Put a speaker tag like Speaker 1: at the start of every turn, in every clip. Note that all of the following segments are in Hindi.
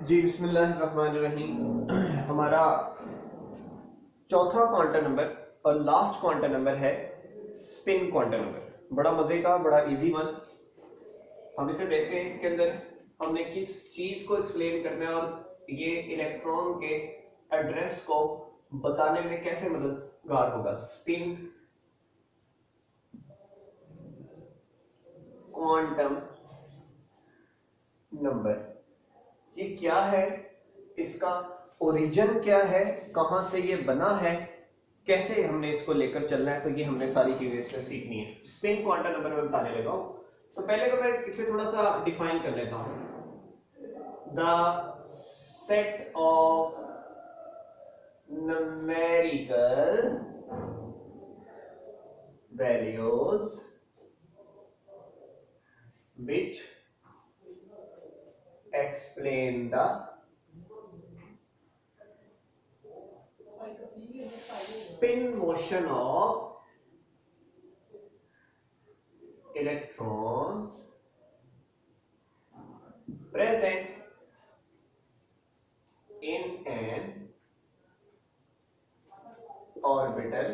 Speaker 1: जी बिस्मिल्लाहिर्रहमानिर्रहीम। हमारा चौथा क्वांटम नंबर और लास्ट क्वांटम नंबर है स्पिन क्वांटम नंबर। बड़ा मजे का, बड़ा इजी वन। हम इसे देखते हैं। इसके अंदर हमने किस चीज को एक्सप्लेन करना है और ये इलेक्ट्रॉन के एड्रेस को बताने में कैसे मददगार होगा। स्पिन क्वांटम नंबर ये क्या है, इसका ओरिजिन क्या है, कहां से ये बना है, कैसे हमने इसको लेकर चलना है, तो ये हमने सारी चीजें इसमें सीखनी है। स्पिन क्वांटम नंबर में बताने लगा हूं। तो पहले तो मैं इसे थोड़ा सा डिफाइन कर लेता हूं। The set of numerical values which explain the spin motion of electrons present in an orbital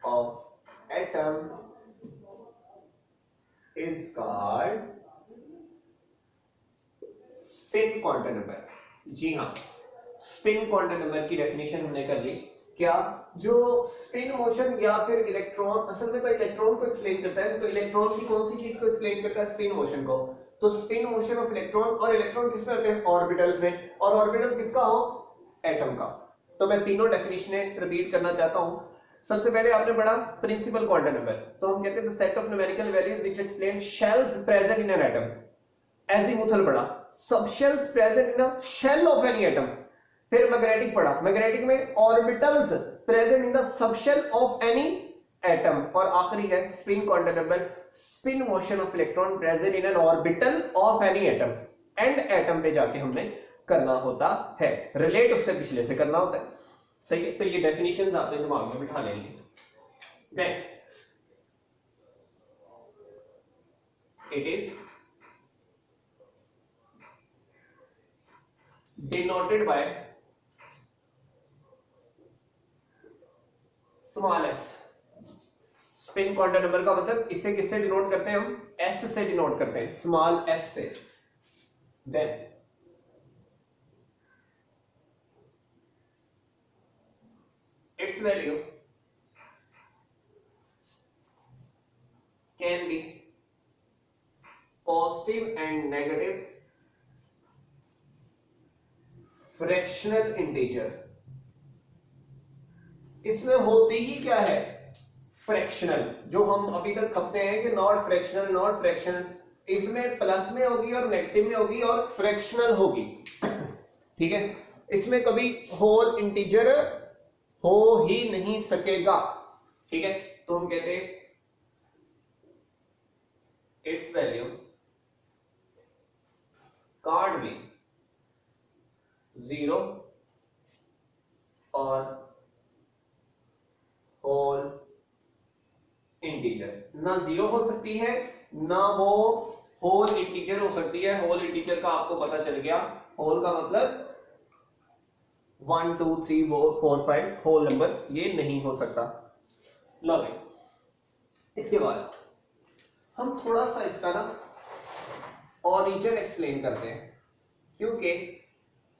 Speaker 1: of atom is called spin quantum number. जी हाँ, स्पिन क्वांटम नंबर की डेफिनेशन हमने कर ली। क्या जो स्पिन मोशन या फिर इलेक्ट्रॉन, असल में तो इलेक्ट्रॉन को एक्सप्लेन करता है, तो इलेक्ट्रॉन की कौन सी चीज को एक्सप्लेन करता है? स्पिन मोशन को। तो स्पिन मोशन ऑफ इलेक्ट्रॉन, और इलेक्ट्रॉन किसमें होते हैं? ऑर्बिटल्स में। और ऑर्बिटल किसका हो? एटम का। तो मैं तीनों डेफिनेशनें रिपीट करना चाहता हूं। सबसे पहले आपने पढ़ा प्रिंसिपल क्वांटम नंबर, तो हम कहते हैं the set of numerical values which explain shells present in an atom. Azimuthal पढ़ा, subshells present in a shell of any atom. फिर मैग्नेटिक पढ़ा, मैग्नेटिक में orbitals present in the subshell of any atom. और आखिरी है spin quantum number, spin motion of electron present in an orbital of any atom. And atom पे जाके हमने करना होता है, रिलेट उससे पिछले से करना होता है। सही है, तो ये डेफिनेशंस आपने दिमाग में बिठा लेंगे। Then it is denoted by small s. Spin quantum number का मतलब इसे किससे डिनोट करते हैं? हम एस से डिनोट करते हैं, स्मॉल एस से। Then its value can be positive and negative fractional integer. इसमें होती ही क्या है? फ्रैक्शनल। जो हम अभी तक खपते हैं कि नॉट फ्रैक्शनल, नॉट फ्रैक्शनल, इसमें प्लस में होगी और नेगेटिव में होगी और फ्रैक्शनल होगी। ठीक है, इसमें कभी होल इंटीजर हो ही नहीं सकेगा। ठीक है, तो हम कहते हैं it's value can't be zero और होल इंटीजर। ना जीरो हो सकती है, ना वो होल इंटीजर हो सकती है। होल इंटीजर का आपको पता चल गया, होल का मतलब 1 2 3 4 5 होल नंबर, ये नहीं हो सकता। लो भाई, इसके बाद हम थोड़ा सा इसका ना ओरिजिन एक्सप्लेन करते हैं, क्योंकि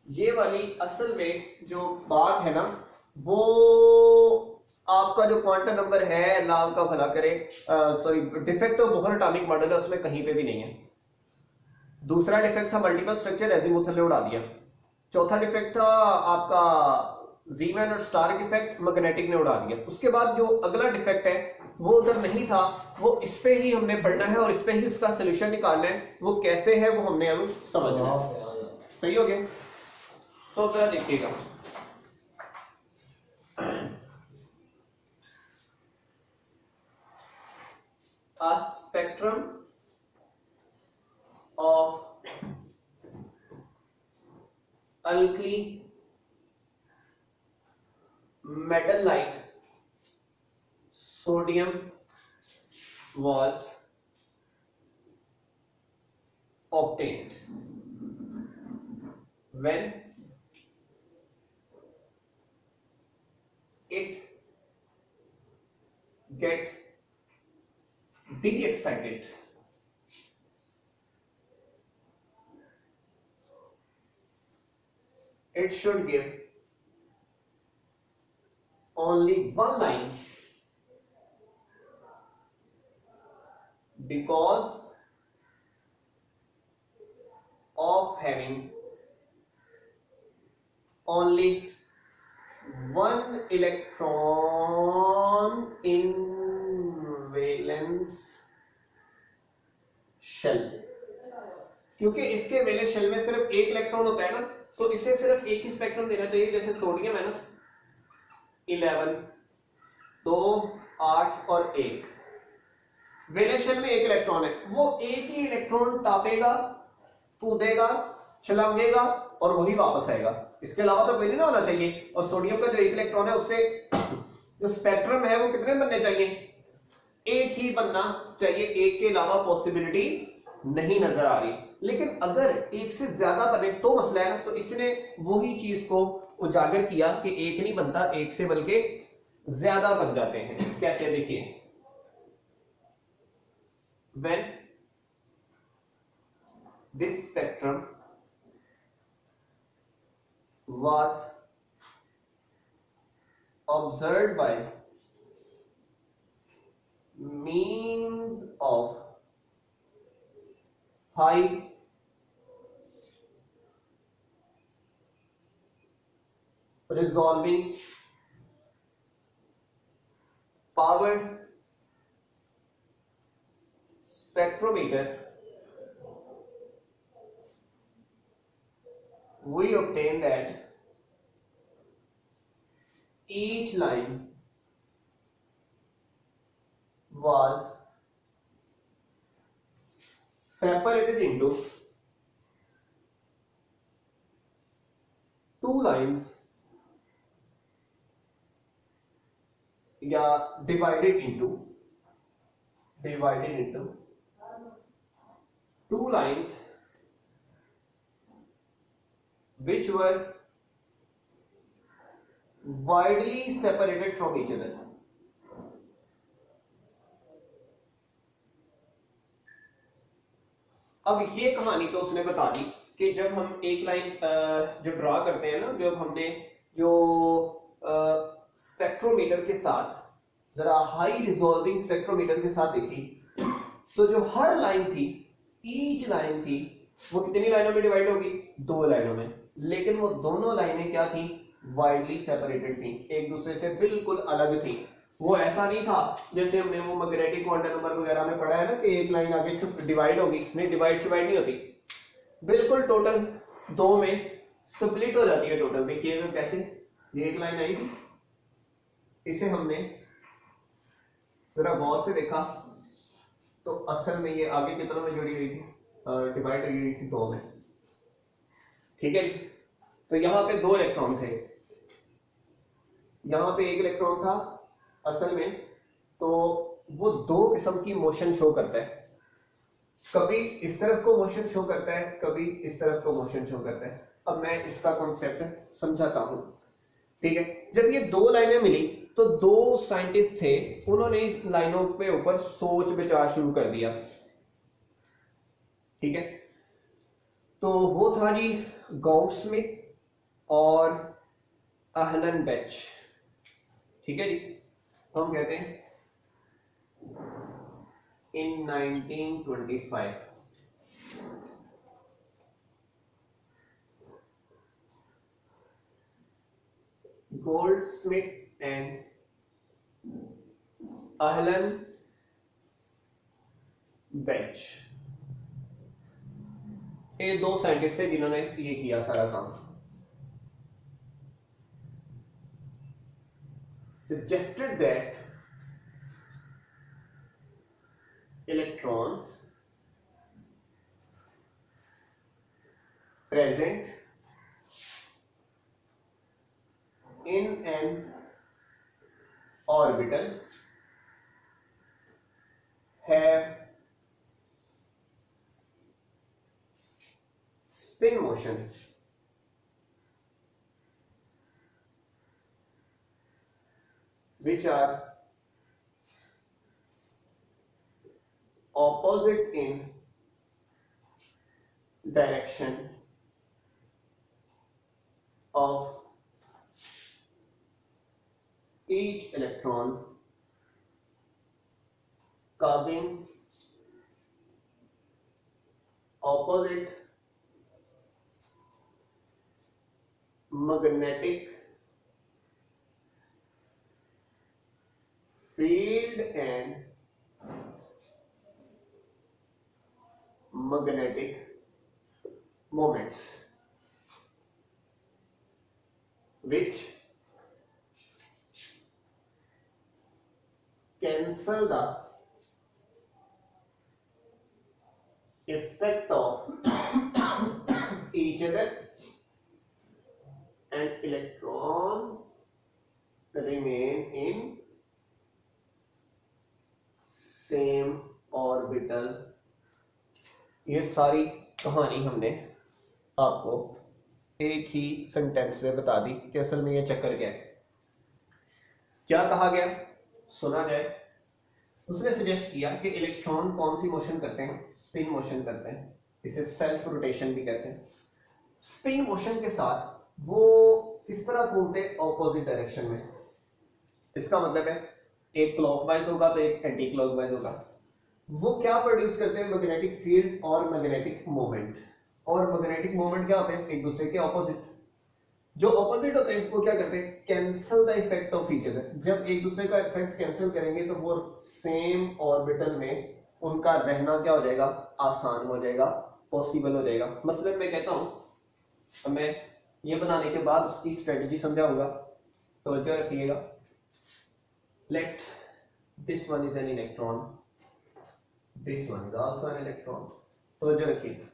Speaker 1: ये वाली असल में जो बात है ना, वो आपका जो क्वांटम नंबर है, अल्लाह आपका भला करे, sorry, defect of Bohr atomic model है, उसमें कहीं पे भी नहीं है। दूसरा डिफेक्ट था मल्टीपल स्ट्रक्चर, एजीमुथल ने उड़ा दिया। चौथा डिफेक्ट था आपका जीमैन और स्टार्क इफेक्ट, मैग्नेटिक ने उड़ा दिया। उसके बाद जो अगला डिफेक्ट है वो उधर नहीं था, वो इस पे ही हमने पढ़ना है और इस पे ही उसका सोल्यूशन निकालना है। वो कैसे है वो हमने अब समझना है। सही हो गया? तो जरा देखिएगा, a spectrum of alkali metal like sodium was obtained। when it get de-excited, it should give only one line because of having only one electron in valence shell. क्योंकि इसके वैलेंस शेल में सिर्फ एक इलेक्ट्रॉन होता है ना, तो इसे सिर्फ एक ही स्पेक्ट्रम देना चाहिए। जैसे सोडियम है ना 11, 2, 8 और 1, वैलेंस शेल में एक इलेक्ट्रॉन है, वो एक ही इलेक्ट्रॉन टापेगा, कूदेगा, छलांगेगा और वही वापस आएगा। इसके अलावा तो कोई नहीं ना होना चाहिए। और सोडियम का जो एक इलेक्ट्रॉन है उससे जो स्पेक्ट्रम है वो कितने बनने चाहिए? एक ही बनना चाहिए, एक के अलावा पॉसिबिलिटी नहीं नजर आ रही। लेकिन अगर एक से ज्यादा बने तो मसला है ना, तो इसने वही चीज को उजागर किया कि एक नहीं बनता, एक से बल्कि ज्यादा बन जाते हैं। कैसे? देखिए, when this spectrum was observed by means of high resolving powered spectrometer, we obtain that each line was separated into two lines या divided into two lines which were widely separated from each other. अब ये कहानी तो उसने बता दी कि जब हम एक लाइन जो ड्रा करते हैं ना, जब हमने जो स्पेक्ट्रोमीटर के साथ जरा हाई रिजॉल्विंग स्पेक्ट्रोमीटर के साथ देखी, तो जो हर लाइन थी, ईच लाइन थी, वो कितनी लाइनों में डिवाइड होगी? दो लाइनों में। लेकिन वो दोनों लाइनें क्या थी? वाइडली सेपरेटेड थी, एक दूसरे से बिल्कुल अलग थी। वो ऐसा नहीं था जैसे हमने वो मैग्नेटिक क्वांटम नंबर वगैरह में पढ़ा है ना कि एक लाइन आगे डिवाइड होगी। नहीं, डिवाइड नहीं होती, बिल्कुल टोटल दो में स्प्लिट हो जाती है टोटल। देखिए कैसे, ये एक लाइन आई थी, इसे हमने जरा गौर से देखा तो असल में ये आगे कितना में जुड़ी हुई थी? डिवाइड हुई थी दो में। ठीक है, तो यहाँ पे दो इलेक्ट्रॉन थे, यहाँ पे एक इलेक्ट्रॉन था असल में। तो वो दो किस्म की मोशन शो करता है, कभी इस तरफ को मोशन शो करता है, कभी इस तरफ को मोशन शो करता है। अब मैं इसका कॉन्सेप्ट समझाता हूं। ठीक है, जब ये दो लाइनें मिली तो दो साइंटिस्ट थे, उन्होंने लाइनों पे ऊपर सोच विचार शुरू कर दिया। ठीक है, तो वो था जी गाउडस्मिथ और आहलन बेच। ठीक है जी, हम कहते हैं in 1925 Goldsmith and Ahlan बेच, ये दो साइंटिस्ट थे जिन्होंने ये किया सारा काम। suggested that electrons present in an orbital have spin motion which are opposite in direction of each electron, causing opposite magnetic field and magnetic moments, which cancel the effect of each other, and electrons remain in same orbital. ये सारी कहानी हमने आपको एक ही सेंटेंस में बता दी कि असल में ये चक्कर क्या है। क्या कहा गया सुना जाए। उसने सजेस्ट किया कि इलेक्ट्रॉन कौन सी मोशन करते हैं, स्पिन मोशन करते हैं, इसे सेल्फ रोटेशन भी कहते हैं। स्पिन मोशन के साथ वो किस तरह घूमते हैं, ऑपोजिट डायरेक्शन में। इसका मतलब है एक क्लॉकवाइज होगा तो एक एंटी क्लॉकवाइज होगा। वो क्या प्रोड्यूस करते हैं, मैग्नेटिक फील्ड और मैग्नेटिक मोमेंट। और मैग्नेटिक मोमेंट क्या होते हैं, एक दूसरे के ऑपोजिट। जो ऑपोजिट होते हैं वो क्या करते हैं, cancel the effect of each other. जब एक दूसरे का इफेक्ट कैंसिल करेंगे तो वो सेम ऑर्बिटल में उनका रहना क्या हो जाएगा, आसान हो जाएगा, पॉसिबल हो जाएगा। मसलन मैं कहता हूं, मैं ये बनाने के बाद उसकी स्ट्रेटजी समझाऊंगा, तो रखिएगा। Let this one is an electron, this one is also an electron. तो रखिएगा,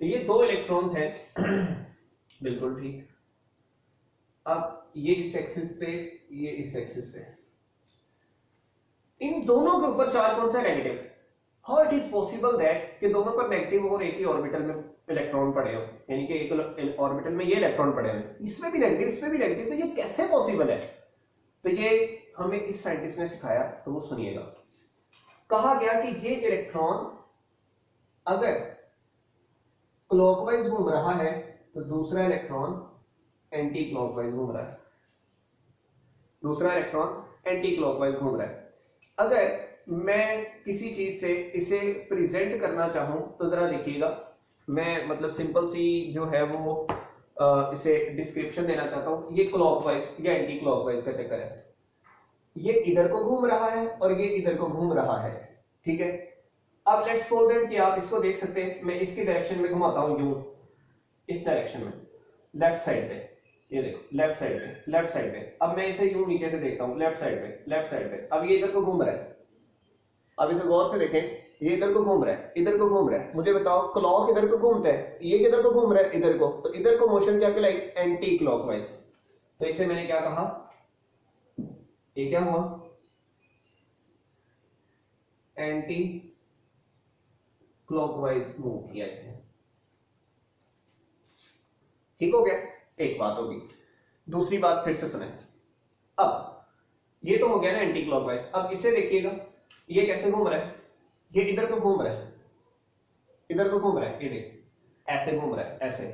Speaker 1: तो ये दो इलेक्ट्रॉन्स हैं बिल्कुल ठीक। अब ये इस एक्सिस पे, ये इस एक्सिस पे, इन दोनों के ऊपर चार्ज कौन सा है, negative. How it is possible that कि दोनों पर नेगेटिव और एक ही ऑर्बिटल में इलेक्ट्रॉन पड़े हो, यानी कि एक ऑर्बिटल में ये इलेक्ट्रॉन पड़े हैं, इसमें भी नेगेटिव इसमें भी नेगेटिव, तो ये कैसे पॉसिबल है। तो ये हमें इस साइंटिस्ट ने सिखाया, तो वो सुनिएगा। कहा गया कि ये इलेक्ट्रॉन अगर क्लॉकवाइज घूम रहा है तो दूसरा इलेक्ट्रॉन एंटी क्लॉकवाइज घूम रहा है, दूसरा इलेक्ट्रॉन एंटी क्लॉकवाइज घूम रहा है। अगर मैं किसी चीज से इसे प्रेजेंट करना चाहूं तो जरा देखिएगा, मैं मतलब सिंपल सी जो है वो इसे डिस्क्रिप्शन देना चाहता हूं। ये क्लॉकवाइज या एंटी क्लॉकवाइज का चक्कर है, ये इधर को घूम रहा है और ये इधर को घूम रहा है, ठीक है। अब लेट्स सपोज दैट कि आप इसको देख सकते हैं, मैं इसकी डायरेक्शन में घुमाता हूं यूं, इस डायरेक्शन में, लेफ्ट साइड पे, ये देखो लेफ्ट साइड पे, लेफ्ट साइड पे। अब मैं इसे यूं नीचे से देखता हूं, लेफ्ट साइड पे, लेफ्ट साइड पे। अब ये इधर को घूम रहा है, अब इसे गौर से देखें, ये इधर को घूम रहा है, इधर को घूम रहा है। मुझे बताओ क्लॉक इधर को घूमता है, ये किधर को घूम रहा है, इधर को, तो इधर को मोशन क्या कहलाएगी, एंटी क्लॉकवाइज। तो इसे मैंने क्या कहा, ये क्या हुआ, एंटी क्लॉकवाइज मूव किया इसे, ठीक हो गया। एक बात होगी, दूसरी बात फिर से सुने। अब ये तो हो गया ना एंटी क्लॉकवाइज। अब इसे देखिएगा, ये कैसे घूम रहा है, ये इधर को घूम रहा है, इधर को घूम रहा है, ये देख ऐसे घूम रहा है, ऐसे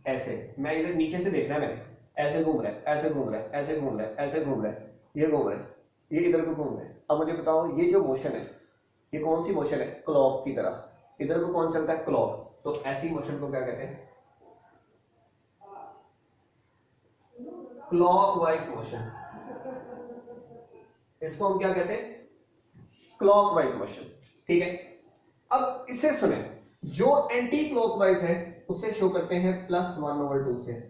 Speaker 1: ऐसे। मैं इधर नीचे से देखना है मैंने, ऐसे घूम रहा है, ऐसे घूम रहा है, ऐसे घूम रहा है, ऐसे घूम रहा है, ये घूम रहा है, ये इधर को घूम रहा है। अब मुझे बताओ ये जो मोशन है ये कौन सी मोशन है, क्लॉक की तरह। इधर को कौन चलता है, क्लॉक। तो ऐसी मोशन को क्या कहते हैं, क्लॉकवाइज मोशन। इसको हम क्या कहते हैं, क्लॉकवाइज मोशन, ठीक है। अब इसे सुने, जो एंटी क्लॉकवाइज है उसे शो करते हैं +1/2 से,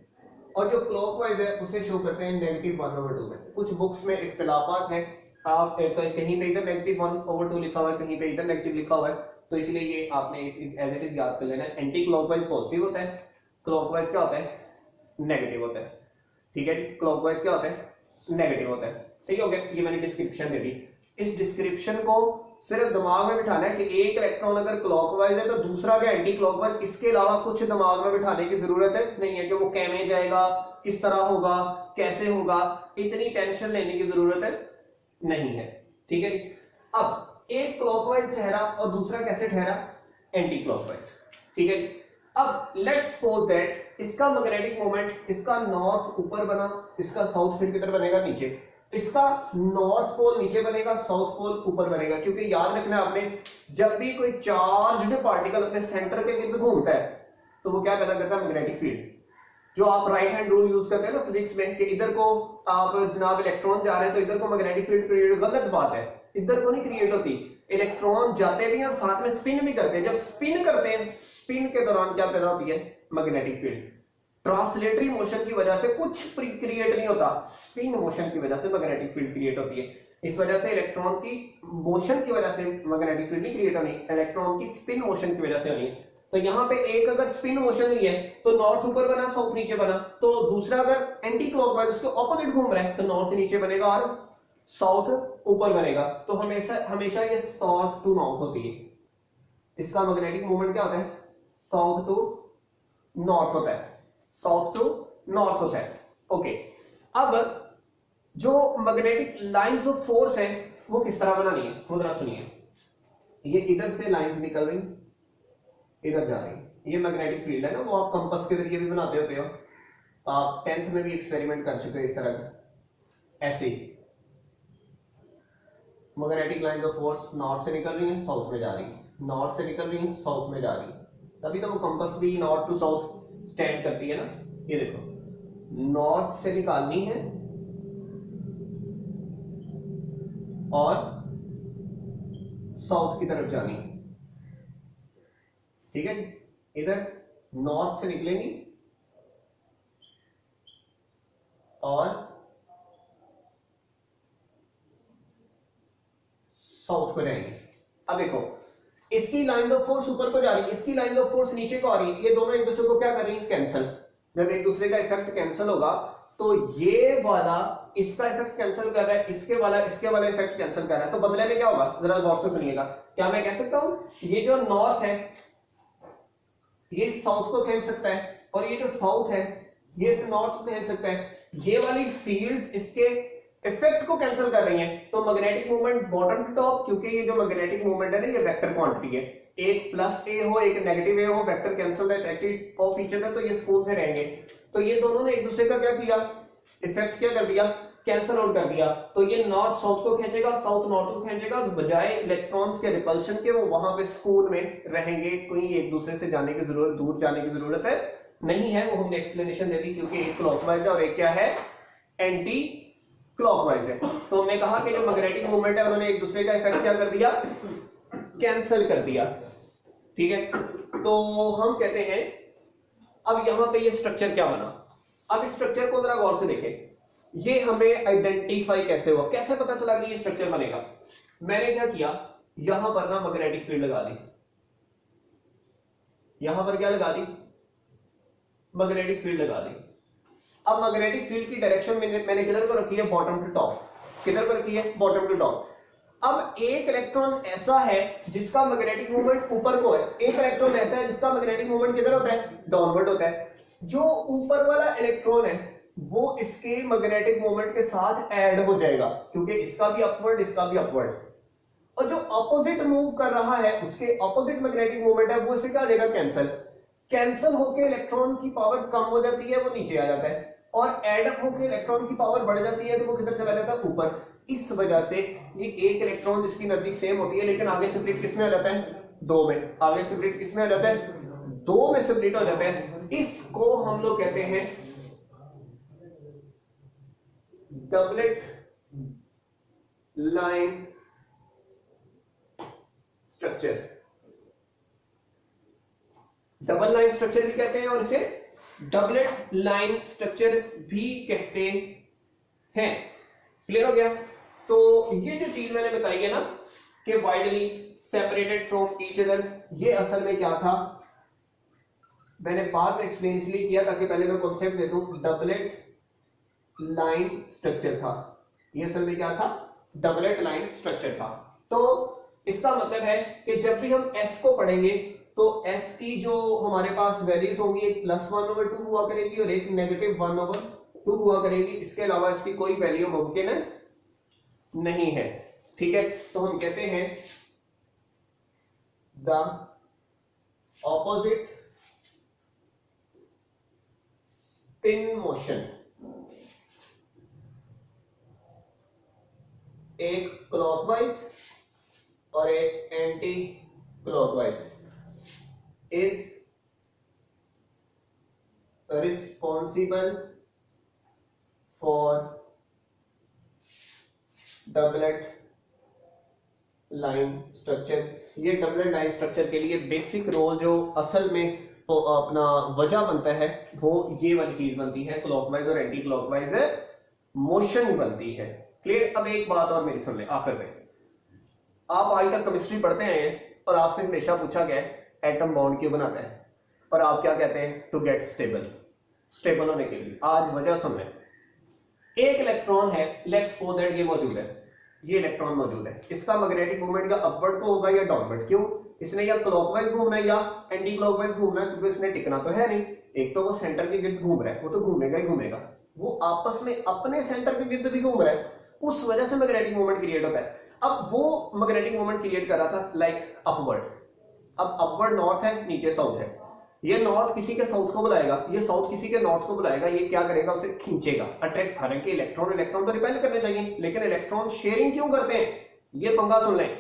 Speaker 1: और जो क्लॉकवाइज है उसे शो करते हैं -1/2 में। कुछ बुक्स में इख्तिलाफात हैं, आप कहीं पे इधर -1/2 लिखा हुआ है, कहीं पे इधर नेगेटिव लिखा हुआ है, तो इसलिए ये आपने एज इट इज याद कर लेना है। एंटी क्लॉकवाइज पॉजिटिव होता है, क्लॉकवाइज क्या होता है, नेगेटिव होता है, ठीक है। क्लॉकवाइज क्या होता है, नेगेटिव होता है, सही हो गया। ये मैंने डिस्क्रिप्शन दे दी। इस डिस्क्रिप्शन को सिर्फ दिमाग में बिठाना है कि एक इलेक्ट्रॉन अगर क्लॉकवाइज है तो दूसरा का एंटी क्लॉकवाइज, इसके अलावा कुछ दिमाग में बिठाने की जरूरत है नहीं है कि वो कैमे जाएगा, किस तरह होगा, कैसे होगा, इतनी टेंशन लेने की जरूरत है नहीं है। ठीक है जी। अब एक क्लॉकवाइज ठहरा और दूसरा कैसे ठहरा, एंटी क्लॉकवाइज। ठीक है जी। अब लेट्स सपोज दैट इसका मैग्नेटिक मोमेंट, इसका नॉर्थ ऊपर बना, इसका साउथ फिर किधर बनेगा, नीचे। इसका नॉर्थ पोल नीचे बनेगा, साउथ पोल ऊपर बनेगा, क्योंकि याद रखना आपने, जब भी कोई चार्ज्ड पार्टिकल अपने सेंटर के गिर्द घूमता है तो वो क्या पैदा करता है, मैग्नेटिक फील्ड। जो आप राइट हैंड रूल यूज करते हैं ना फिजिक्स में कि इधर को आप जनाब इलेक्ट्रॉन जा रहे हैं तो इधर को मैग्नेटिक फील्ड क्रिएट, गलत बात है, इधर को नहीं क्रिएट होती। इलेक्ट्रॉन जाते भी हैं और साथ में स्पिन भी करते हैं। जब स्पिन करते हैं, स्पिन के दौरान क्या पैदा होती है, मैग्नेटिक फील्ड। ट्रांसलेटरी मोशन की वजह से कुछ क्रिएट नहीं होता, स्पिन मोशन की वजह से मैग्नेटिक फील्ड क्रिएट होती है। इस वजह से इलेक्ट्रॉन की मोशन की वजह से मैग्नेटिक फील्ड नहीं क्रिएट होनी, इलेक्ट्रॉन की स्पिन मोशन की वजह से होनी है। तो यहाँ पे एक अगर स्पिन मोशन हुई है तो नॉर्थ ऊपर बना, साउथ नीचे बना, तो दूसरा अगर एंटी क्लॉकवाइज उसके ऑपोजिट घूम रहा है तो नॉर्थ नीचे बनेगा और साउथ ऊपर बनेगा। तो हमेशा ये साउथ टू नॉर्थ होती है, इसका मैग्नेटिक मूवमेंट क्या होता है, साउथ टू नॉर्थ होता है, साउथ टू नॉर्थ होता है। ओके, अब जो मैग्नेटिक लाइंस ऑफ फोर्स है वो किस तरह बनानी है, वो जरा सुनिए। ये इधर से लाइंस निकल रही, इधर जा रही, ये मैग्नेटिक फील्ड है ना, वो आप कंपास के जरिए भी बनाते होते हो, आप 10th में भी एक्सपेरिमेंट कर चुके हैं इस तरह का। ऐसे ही magnetic lines of force north से निकल रही है, साउथ में जा रही है, नॉर्थ से निकल रही है, साउथ में जा रही है, तभी तो वो कंपास भी नॉर्थ टू साउथ स्टैंड करती है ना। ये देखो, नॉर्थ से निकालनी है और साउथ की तरफ जानी है। ठीक है, इधर नॉर्थ से निकलेंगी और साउथ को जाएंगे। अब देखो, इसकी लाइन ऑफ फोर्स ऊपर को जा रही है, इसकी लाइन ऑफ फोर्स नीचे को आ रही है, ये दोनों एक दूसरे को क्या कर रही है, कैंसल। जब एक दूसरे का इफेक्ट कैंसिल होगा तो ये वाला इसका इफेक्ट कैंसिल कर रहा है, इसके वाला इफेक्ट कैंसिल कर रहा है, तो बदले में क्या होगा, जरा गौर से सुनिएगा। क्या मैं कह सकता हूं, ये जो नॉर्थ है ये साउथ को खेल सकता है और ये जो साउथ है ये इस नॉर्थ को खेल सकता है, ये वाली फील्ड्स इसके इफेक्ट को कैंसिल कर रही हैं। तो magnetic movement bottom to top, क्योंकि ये जो मैग्नेटिक मूवमेंट है ना ये वेक्टर क्वांटिटी है, एक प्लस ए हो एक नेगेटिव ए हो, vector cancel the effect of each other, तो ये स्कूल से रहेंगे। तो ये दोनों ने एक दूसरे का क्या किया, इफेक्ट क्या कर दिया, कैंसिल आउट कर दिया। तो ये नॉर्थ साउथ को खींचेगा, साउथ नॉर्थ को खींचेगा, बजाय इलेक्ट्रॉन्स के रिपल्शन के वो वहां पे स्कूल में रहेंगे, कोई एक दूसरे से जाने की जरूरत, दूर जाने की जरूरत है नहीं है। वो हमने एक्सप्लेनेशन दे दी, क्योंकि एक क्लॉकवाइज है और एक क्या है, एंटी क्लॉकवाइज है। तो हमने कहा कि जो मैग्नेटिक मूवमेंट है उन्होंने एक दूसरे का इफेक्ट क्या कर दिया, कैंसिल कर दिया। ठीक है, तो हम कहते हैं अब यहां पे ये स्ट्रक्चर क्या बना। अब इस स्ट्रक्चर को जरा गौर से देखें, ये हमें आइडेंटिफाई कैसे हुआ, कैसे पता चला कि ये स्ट्रक्चर बनेगा। मैंने क्या किया, यहां पर ना मैग्नेटिक फील्ड लगा दी, यहां पर क्या लगा दी, मैग्नेटिक फील्ड लगा दी। अब मैग्नेटिक फील्ड की डायरेक्शन मैंने किधर को रखी है, बॉटम टू टॉप। किधर को रखी है, बॉटम टू टॉप। अब एक इलेक्ट्रॉन ऐसा है जिसका मैग्नेटिक मूवमेंट ऊपर को है, एक इलेक्ट्रॉन ऐसा है जिसका मैग्नेटिक मूवमेंट किधर होता है, डाउनवर्ड होता है। जो ऊपर वाला इलेक्ट्रॉन है वो इसके मैग्नेटिक मोमेंट के साथ ऐड हो जाएगा, क्योंकि इसका भी अपवर्ड इसका भी अपवर्ड, और जो ऑपोजिट मूव कर रहा है उसके ऑपोजिट मैग्नेटिक मोमेंट है वो इससे क्या हो जाएगा, कैंसिल होकर इलेक्ट्रॉन की पावर कम हो जाती है, वो नीचे आ जाता है, और एड अप होकर इलेक्ट्रॉन की पावर बढ़ जाती है तो वो किधर चला जाता है, ऊपर। इस वजह से ये एक इलेक्ट्रॉन जिसकी एनर्जी सेम होती है लेकिन आगे स्प्लिट किस में आ जाता है, दो में। आगे स्प्लिट किस में आ जाता है, दो में स्प्लिट हो जाता है। इसको हम लोग कहते हैं doublet line structure. Double line structure भी कहते हैं और इसे डबलेट लाइन स्ट्रक्चर भी कहते हैं। क्लियर हो गया। तो ये जो चीज मैंने बताई है ना कि widely separated from each other, ये असल में क्या था, मैंने बाद में एक्सप्लेन इसलिए किया ताकि पहले मैं कॉन्सेप्ट दे दूं। डबलेट लाइन स्ट्रक्चर था ये, असल में क्या था, डबलेट लाइन स्ट्रक्चर था। तो इसका मतलब है कि जब भी हम s को पढ़ेंगे तो s की जो हमारे पास वैल्यूज होंगी एक +1/2 हुआ करेगी और एक -1/2 हुआ करेगी, इसके अलावा इसकी कोई वैल्यू मुमकिन नहीं है। ठीक है, तो हम कहते हैं द ऑपोजिट स्पिन मोशन, एक क्लॉकवाइज और एक anti clockwise, is responsible for doublet line structure. ये डबलेट लाइन स्ट्रक्चर के लिए बेसिक रोल जो असल में तो अपना वजह बनता है वो ये वाली चीज बनती है, क्लॉकवाइज और एंटी क्लॉकवाइज मोशन बनती है। क्लियर? अब एक बात और मेरी सुन ले आखिर में, आप आज तक केमिस्ट्री पढ़ते हैं और आपसे हमेशा पूछा गया एटम बॉन्ड क्यों बनाता है, और आप क्या कहते हैं? टू गेट स्टेबल, स्टेबल होने के लिए। आज वजह सुन ले, एक इलेक्ट्रॉन है, लेट्स सपोज दैट ये मौजूद है, ये इलेक्ट्रॉन मौजूद है, इसका मैग्नेटिक मूवमेंट या अपवर्ड को होगा या डाउनवर्ड। क्यों? इसने या क्लॉकवाइज घूमना है या एंटी क्लॉकवाइज घूमना है, क्योंकि इसने टिकना तो है नहीं। एक तो वो सेंटर के गिर्द घूम रहा है, वो तो घूमेगा ही घूमेगा, वो आपस में अपने सेंटर के गिर्द भी घूम रहा है, उस वजह से मैग्नेटिक मूवमेंट क्रिएट होता है। अब वो मैग्नेटिक मूवमेंट क्रिएट कर रहा था लाइक अपवर्ड। अब अपवर्ड नॉर्थ है, नीचे साउथ है, ये नॉर्थ किसी के साउथ को बुलाएगा, ये साउथ किसी के नॉर्थ को बुलाएगा, ये क्या करेगा? उसे खींचेगा, अट्रैक्ट। हालांकि इलेक्ट्रॉन तो रिपेल करने चाहिए, लेकिन इलेक्ट्रॉन शेयरिंग क्यों करते हैं? ये पंगा सुन लें,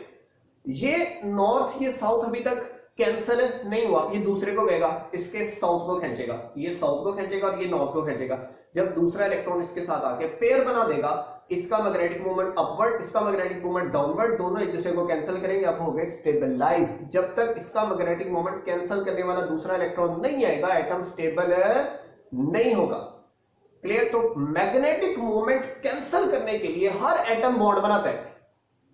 Speaker 1: ये नॉर्थ ये साउथ अभी तक कैंसिल नहीं हुआ, ये दूसरे को कहेगा, इसके साउथ को खींचेगा, ये साउथ को खींचेगा और ये नॉर्थ को खींचेगा। जब दूसरा इलेक्ट्रॉन इसके साथ आके पेयर बना देगा, इसका मैग्नेटिक मूवमेंट अपवर्ड, इसका मैग्नेटिक मूवमेंट डाउनवर्ड, दोनों एक दूसरे को कैंसिल करेंगे, अब हो गए स्टेबलाइज। जब तक इसका मैग्नेटिक मूवमेंट कैंसिल करने वाला दूसरा इलेक्ट्रॉन नहीं आएगा, एटम स्टेबल नहीं होगा। क्लियर? तो मैग्नेटिक मूवमेंट कैंसिल करने के लिए हर एटम बॉन्ड बनाता है,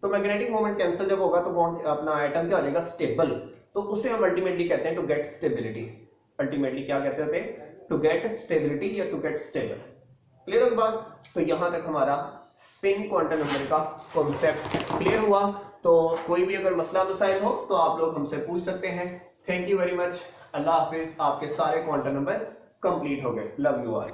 Speaker 1: तो मैग्नेटिक मूवमेंट कैंसिल जब होगा तो बॉन्ड अपना एटम क्या हो जाएगा? स्टेबल। तो उसे हम अल्टीमेटली कहते हैं टू गेट स्टेबिलिटी। अल्टीमेटली क्या कहते होते हैं? टू गेट स्टेबिलिटी या टू गेट स्टेबल। क्लियर हो बात? तो यहां तक हमारा स्पिन क्वांटम नंबर का कॉन्सेप्ट क्लियर हुआ। तो कोई भी अगर मसला मसाइल हो तो आप लोग हमसे पूछ सकते हैं। Thank you very much. Allah हाफिज। आपके सारे क्वांटम नंबर कंप्लीट हो गए। Love you all.